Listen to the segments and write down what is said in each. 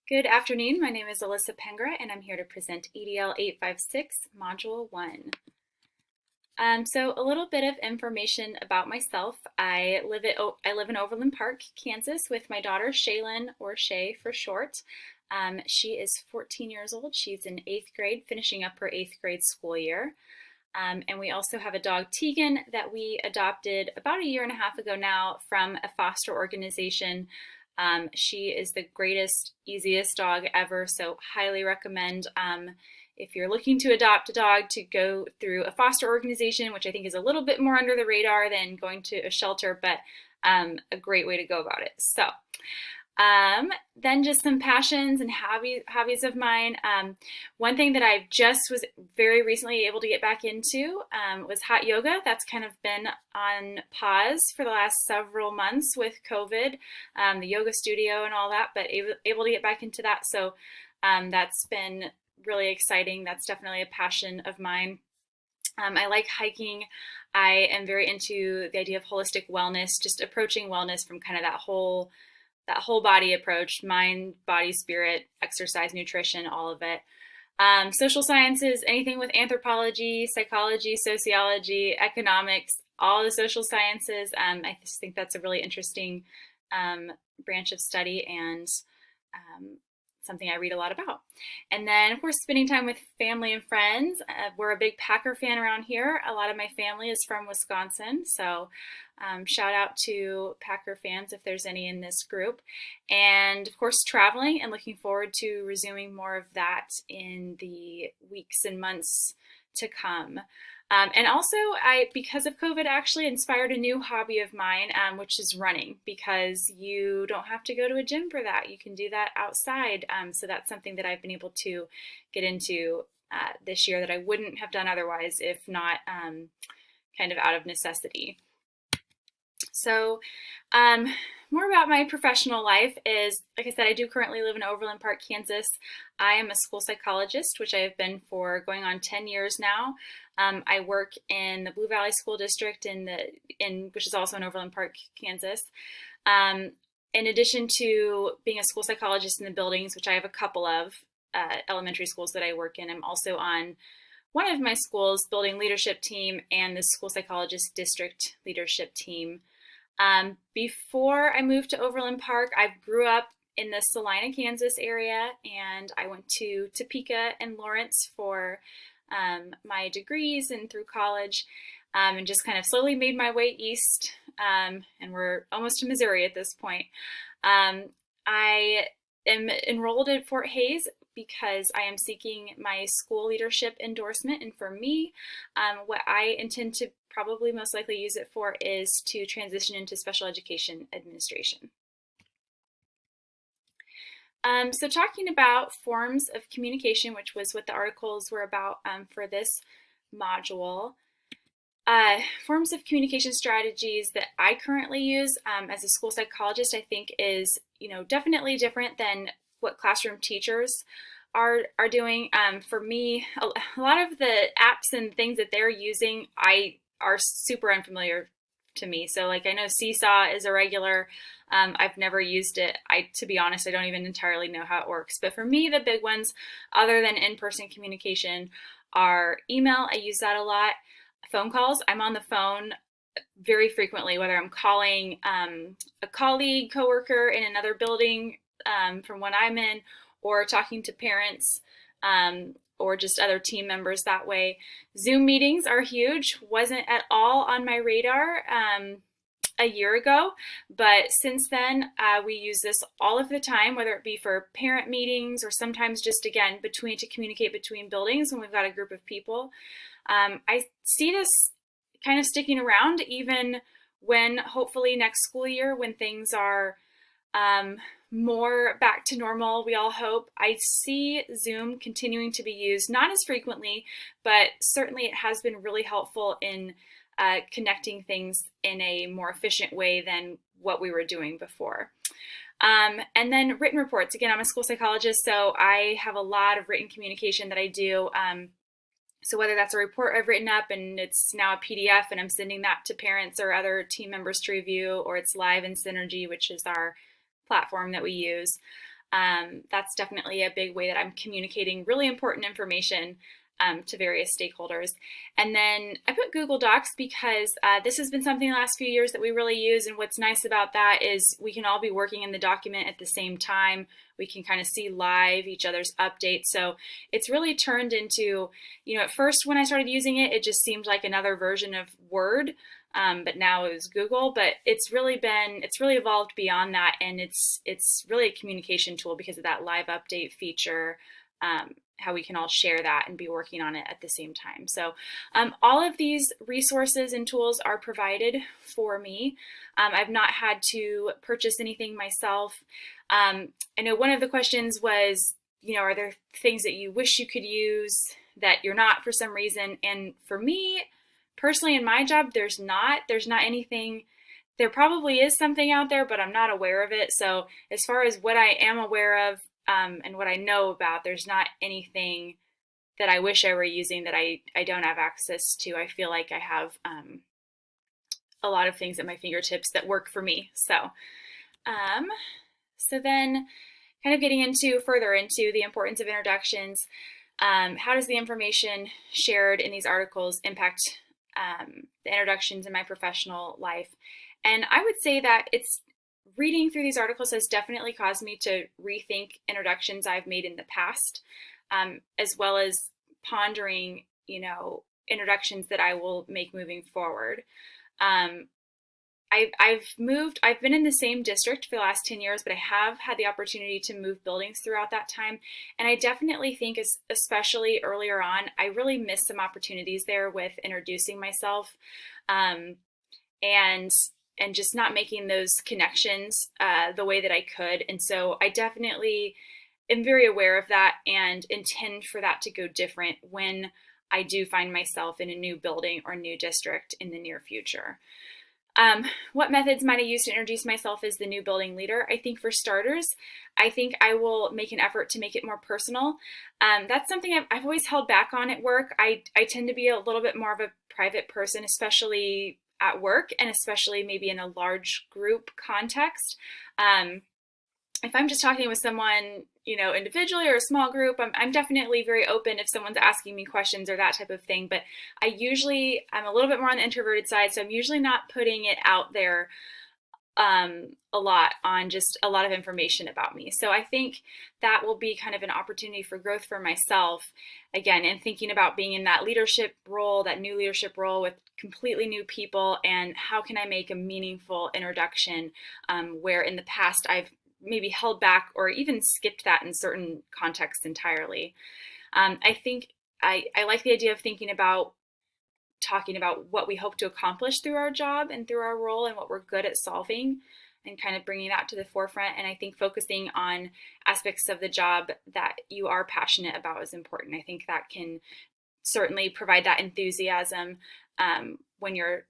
Good afternoon. My name is Alyssa Pengra, and I'm here to present EDL 856, Module 1. So a little bit of information about myself. I live in Overland Park, Kansas, with my daughter Shaylin, or Shay for short. She is 14 years old. She's in 8th grade, finishing up her 8th grade school year. And we also have a dog, Tegan, that we adopted about a year and a half ago now from a foster organization. She is the greatest, easiest dog ever, so highly recommend if you're looking to adopt a dog to go through a foster organization, which I think is a little bit more under the radar than going to a shelter, but a great way to go about it. So then just some passions and hobbies of mine. One thing that I just was very recently able to get back into was hot yoga. That's kind of been on pause for the last several months with COVID, the yoga studio and all that, but able to get back into that. So that's been really exciting. That's definitely a passion of mine. I like hiking. I am very into the idea of holistic wellness, just approaching wellness from kind of that whole body approach: mind, body, spirit, exercise, nutrition, all of it. Social sciences, anything with anthropology, psychology, sociology, economics, all the social sciences. I just think that's a really interesting branch of study, and something I read a lot about. And then, of course, spending time with family and friends. We're a big Packer fan around here. A lot of my family is from Wisconsin, so shout out to Packer fans if there's any in this group. And of course, traveling, and looking forward to resuming more of that in the weeks and months to come. And also, because of COVID, actually inspired a new hobby of mine, which is running, because you don't have to go to a gym for that. You can do that outside. So that's something that I've been able to get into this year that I wouldn't have done otherwise, if not kind of out of necessity. So more about my professional life is, like I said, I do currently live in Overland Park, Kansas. I am a school psychologist, which I have been for going on 10 years now. I work in the Blue Valley School District, which is also in Overland Park, Kansas. In addition to being a school psychologist in the buildings, which I have a couple of elementary schools that I work in, I'm also on one of my schools' building leadership team and the school psychologist district leadership team. Before I moved to Overland Park, I grew up in the Salina, Kansas area, and I went to Topeka and Lawrence for my degrees and through college, and just kind of slowly made my way east, and we're almost to Missouri at this point. I am enrolled at Fort Hays because I am seeking my school leadership endorsement, and for me, what I intend to probably most likely use it for is to transition into special education administration. So talking about forms of communication, which was what the articles were about for this module. Forms of communication strategies that I currently use as a school psychologist, I think is, definitely different than what classroom teachers are doing. For me, a lot of the apps and things that they're using are super unfamiliar to me. So like, I know Seesaw is a regular. I've never used it. To be honest, I don't even entirely know how it works. But for me, the big ones, other than in-person communication, are email. I use that a lot. Phone calls. I'm on the phone very frequently, whether I'm calling a colleague, coworker in another building from one I'm in, or talking to parents, or just other team members that way. Zoom meetings are huge. Wasn't at all on my radar a year ago, but since then we use this all of the time, whether it be for parent meetings or sometimes just, again, to communicate between buildings when we've got a group of people. I see this kind of sticking around even when, hopefully next school year, when things are more back to normal, we all hope. I see Zoom continuing to be used, not as frequently, but certainly it has been really helpful in connecting things in a more efficient way than what we were doing before. And then written reports. Again, I'm a school psychologist, so I have a lot of written communication that I do. So whether that's a report I've written up and it's now a PDF and I'm sending that to parents or other team members to review, or it's live in Synergy, which is our platform that we use. That's definitely a big way that I'm communicating really important information to various stakeholders. And then I put Google Docs because this has been something the last few years that we really use. And what's nice about that is we can all be working in the document at the same time. We can kind of see live each other's updates. So it's really turned into, at first when I started using it, it just seemed like another version of Word. But now it was Google, but it's really evolved beyond that. And it's really a communication tool because of that live update feature, how we can all share that and be working on it at the same time. So all of these resources and tools are provided for me. I've not had to purchase anything myself. I know one of the questions was, are there things that you wish you could use that you're not for some reason? And for me, personally, in my job, there's not anything. There probably is something out there, but I'm not aware of it. So as far as what I am aware of and what I know about, there's not anything that I wish I were using that I don't have access to. I feel like I have a lot of things at my fingertips that work for me. So then kind of getting further into the importance of introductions. How does the information shared in these articles impact the introductions in my professional life? And I would say that reading through these articles has definitely caused me to rethink introductions I've made in the past, as well as pondering, introductions that I will make moving forward. I've been in the same district for the last 10 years, but I have had the opportunity to move buildings throughout that time. And I definitely think, especially earlier on, I really missed some opportunities there with introducing myself, and just not making those connections the way that I could. And so I definitely am very aware of that and intend for that to go different when I do find myself in a new building or new district in the near future. What methods might I use to introduce myself as the new building leader? I think for starters, I think I will make an effort to make it more personal. That's something I've always held back on at work. I tend to be a little bit more of a private person, especially at work and especially maybe in a large group context. If I'm just talking with someone, individually or a small group, I'm definitely very open if someone's asking me questions or that type of thing. But I'm a little bit more on the introverted side, so I'm usually not putting it out there a lot on just a lot of information about me. So I think that will be kind of an opportunity for growth for myself, again, and thinking about being in that leadership role, that new leadership role with completely new people, and how can I make a meaningful introduction where in the past I've maybe held back or even skipped that in certain contexts entirely. I think I like the idea of talking about what we hope to accomplish through our job and through our role and what we're good at solving, and kind of bringing that to the forefront. And I think focusing on aspects of the job that you are passionate about is important. I think that can certainly provide that enthusiasm when you're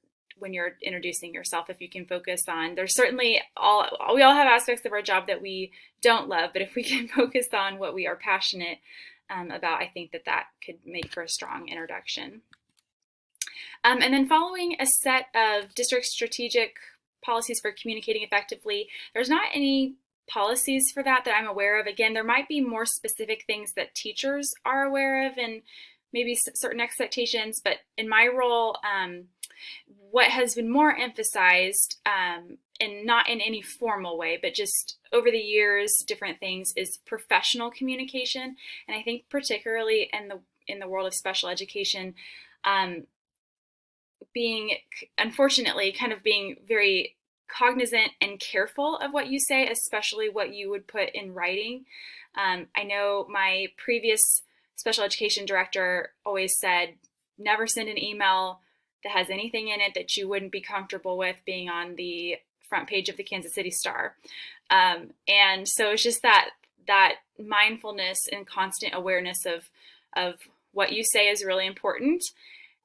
introducing yourself. If you can focus on, there's certainly we all have aspects of our job that we don't love, but if we can focus on what we are passionate about, I think that could make for a strong introduction. And then following a set of district strategic policies for communicating effectively, there's not any policies for that I'm aware of. Again, there might be more specific things that teachers are aware of and maybe certain expectations, but in my role, what has been more emphasized, and not in any formal way, but just over the years, different things, is professional communication. And I think particularly in the world of special education, unfortunately, kind of being very cognizant and careful of what you say, especially what you would put in writing. I know my previous special education director always said, never send an email that has anything in it that you wouldn't be comfortable with being on the front page of the Kansas City Star. And so it's just that mindfulness and constant awareness of what you say is really important,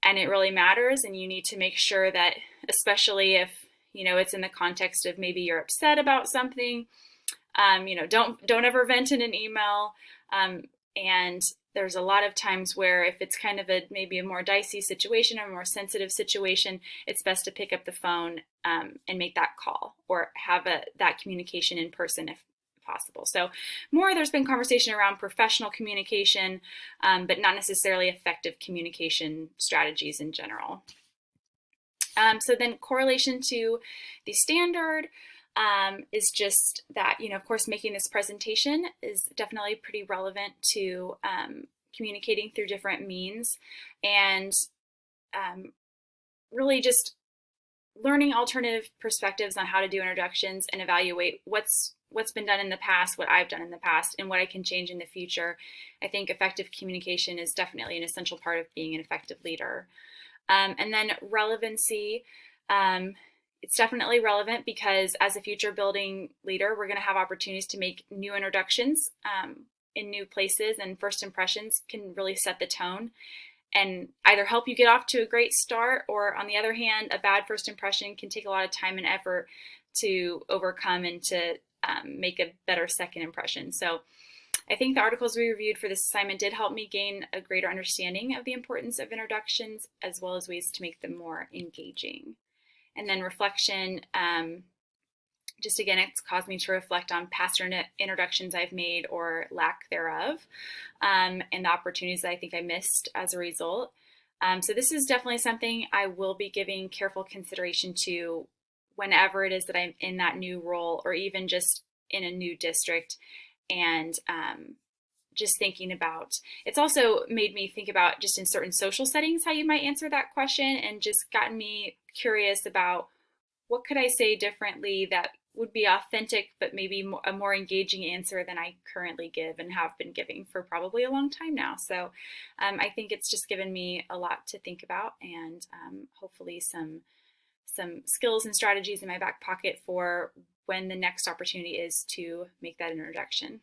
and it really matters. And you need to make sure that, especially if, it's in the context of maybe you're upset about something, don't ever vent in an email. And there's a lot of times where if it's kind of maybe a more dicey situation or a more sensitive situation, it's best to pick up the phone and make that call, or have that communication in person if possible. So there's been conversation around professional communication, but not necessarily effective communication strategies in general. So then correlation to the standard is just that, of course, making this presentation is definitely pretty relevant to communicating through different means, and really just learning alternative perspectives on how to do introductions and evaluate what's been done in the past, what I've done in the past, and what I can change in the future. I think effective communication is definitely an essential part of being an effective leader. And then relevancy. It's definitely relevant because as a future building leader, we're going to have opportunities to make new introductions in new places, and first impressions can really set the tone and either help you get off to a great start, or on the other hand, a bad first impression can take a lot of time and effort to overcome and to make a better second impression. So I think the articles we reviewed for this assignment did help me gain a greater understanding of the importance of introductions, as well as ways to make them more engaging. And then reflection, just again, it's caused me to reflect on past introductions I've made or lack thereof, and the opportunities that I think I missed as a result. So this is definitely something I will be giving careful consideration to whenever it is that I'm in that new role, or even just in a new district. And just thinking about, it's also made me think about just in certain social settings how you might answer that question, and just gotten me curious about what could I say differently that would be authentic, but maybe a more engaging answer than I currently give and have been giving for probably a long time now. So I think it's just given me a lot to think about, and hopefully some skills and strategies in my back pocket for when the next opportunity is to make that introduction.